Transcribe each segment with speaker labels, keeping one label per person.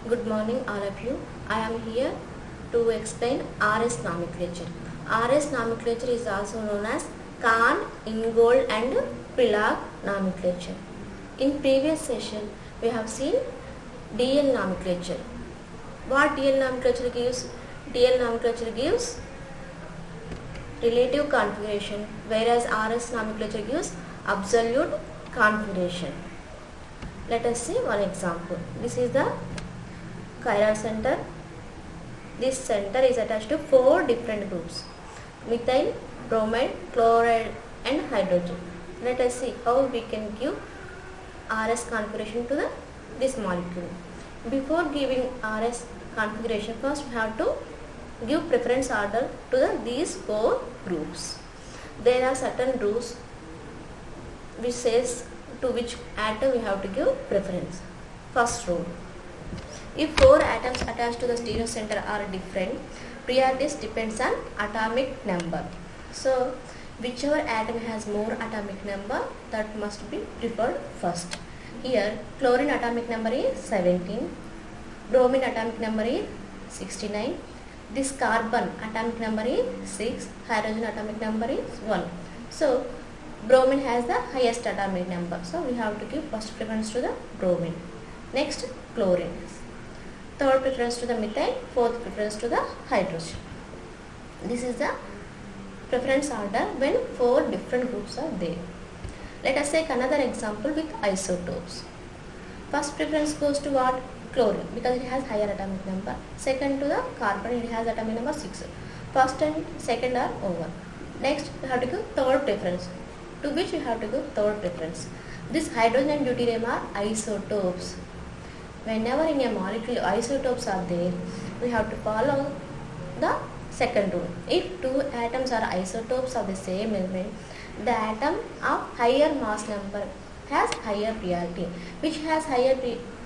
Speaker 1: Good morning, all of you. I am here to explain RS nomenclature. RS nomenclature is also known as Kahn, Ingold, and Pillak nomenclature. In previous session, we have seen DL nomenclature. What DL nomenclature gives? DL nomenclature gives relative configuration, whereas RS nomenclature gives absolute configuration. Let us see one example. This is the chiral center. This center is attached to 4 different groups: methyl, bromide, chloride, and hydrogen. Let us see how we can give RS configuration to this molecule. Before giving RS configuration, first we have to give preference order to these 4 groups. There are certain rules which says to which atom we have to give preference. First rule: if 4 atoms attached to the stereocenter are different, priorities depends on atomic number. So, whichever atom has more atomic number, that must be preferred first. Here, chlorine atomic number is 17, bromine atomic number is 69, this carbon atomic number is 6, hydrogen atomic number is 1. So, bromine has the highest atomic number. So, we have to give first preference to the bromine. Next, chlorine. Third preference to the methyl, fourth preference to the hydrogen. This is the preference order when 4 different groups are there. Let us take another example with isotopes. First preference goes to what? Chlorine, because it has higher atomic number. Second to the carbon, it has atomic number 6. First and second are over. Next, you have to give third preference. To which you have to give third preference. This hydrogen and deuterium are isotopes. Whenever in a molecule isotopes are there, we have to follow the second rule. If 2 atoms are isotopes of the same element, the atom of higher mass number has higher priority. Which has higher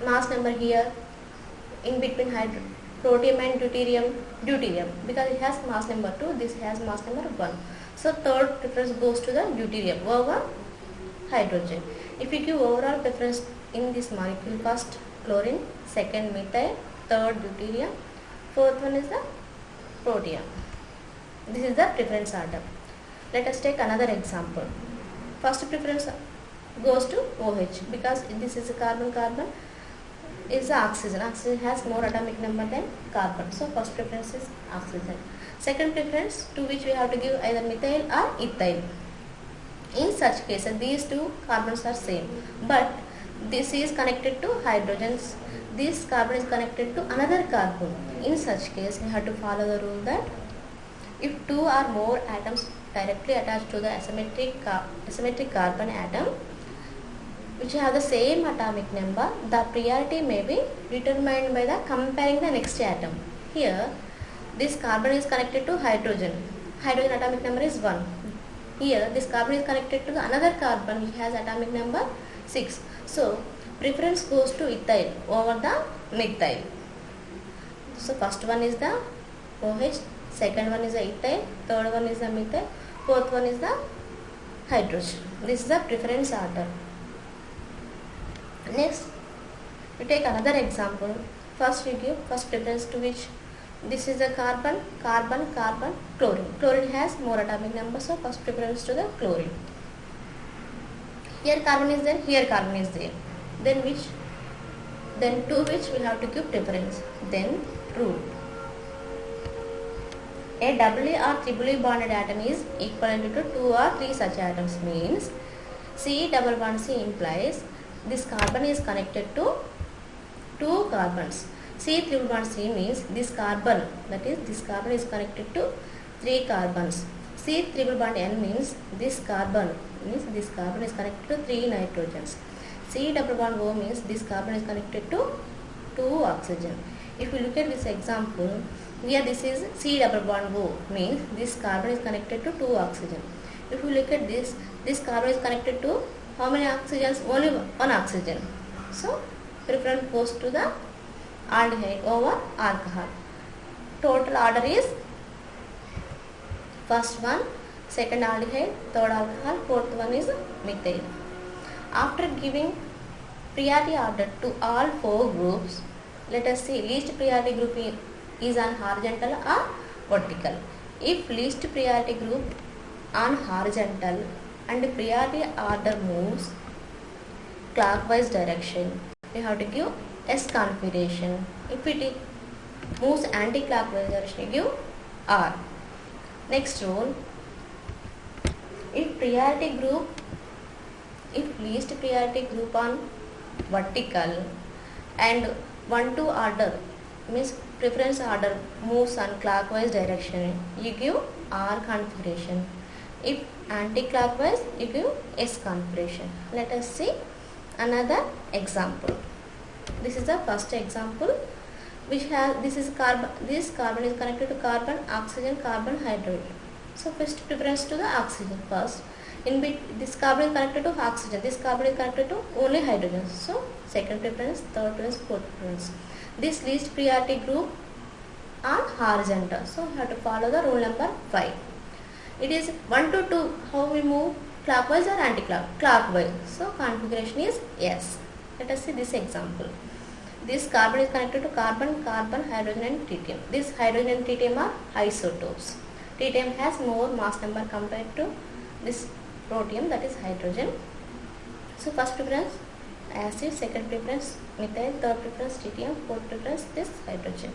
Speaker 1: mass number here in between protium and deuterium, because it has mass number 2, this has mass number 1. So third preference goes to the deuterium over hydrogen. If we give overall preference in this molecule, first chlorine, second methyl, third deuterium, fourth one is the protium. This is the preference order. Let us take another example. First preference goes to OH, because this is a carbon is the oxygen. Oxygen has more atomic number than carbon. So first preference is oxygen. Second preference, to which we have to give either methyl or ethyl. In such cases, these 2 carbons are same, but this is connected to hydrogens. This carbon is connected to another carbon. In such case, we have to follow the rule that if 2 or more atoms directly attached to the asymmetric carbon atom, which have the same atomic number, the priority may be determined by the comparing the next atom. Here, this carbon is connected to hydrogen. Hydrogen atomic number is 1. Here, this carbon is connected to the another carbon which has atomic number 6. So, preference goes to ethyl over the methyl. So, first one is the OH, second one is the ethyl, third one is the methyl, fourth one is the hydrogen. This is the preference order. Next, we take another example. First, we give first preference to which? This is the carbon, chlorine. Chlorine has more atomic number, so first preference to the chlorine. Here carbon is there, here carbon is there. Then which? Then to which we have to give preference. Then rule. A doubly or triply bonded atom is equivalent to 2 or 3 such atoms, means C double bond C implies this carbon is connected to 2 carbons. C triple bond C means this carbon, that is this carbon is connected to 3 carbons. C triple bond N means this carbon is connected to 3 nitrogens. C double bond O means this carbon is connected to 2 oxygen. If we look at this example, here this is C double bond O, means this carbon is connected to 2 oxygen. If we look at this carbon is connected to how many oxygens? Only 1 oxygen. So preference goes to the aldehyde over alcohol. Total order is first one, second aldehyde, third alcohol, fourth one is methyl. After giving priority order to all 4 groups, Let us see least priority group is on horizontal or vertical. If least priority group on horizontal and priority order moves clockwise direction, we have to give S configuration. If it moves anti-clockwise direction, give R. Next rule, if least priority group on vertical and 1 to order means preference order moves on clockwise direction, you give R configuration. If anti-clockwise, you give S configuration. Let us see another example. This is the first example, which has this carbon is connected to carbon, oxygen, carbon, hydrogen. So first preference to the oxygen first. This carbon is connected to oxygen, this carbon is connected to only hydrogen. So second preference, third preference, fourth preference. This least priority group on horizontal. So we have to follow the rule number 5. It is 1 to 2. How we move? Clockwise or anti-clockwise? So configuration is yes. Let us see this example. This carbon is connected to carbon, hydrogen and tritium. This hydrogen and tritium are isotopes. Tritium has more mass number compared to this protium, that is hydrogen. So first preference acid, second preference methyl, third preference tritium, fourth preference this hydrogen.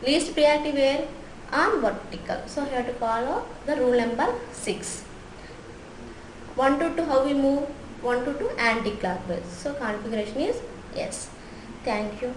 Speaker 1: Least priority where? On vertical. So here to follow the rule number 6. 1 to 2, how we move? 1 to 2 anti-clockwise. So configuration is yes. Thank you.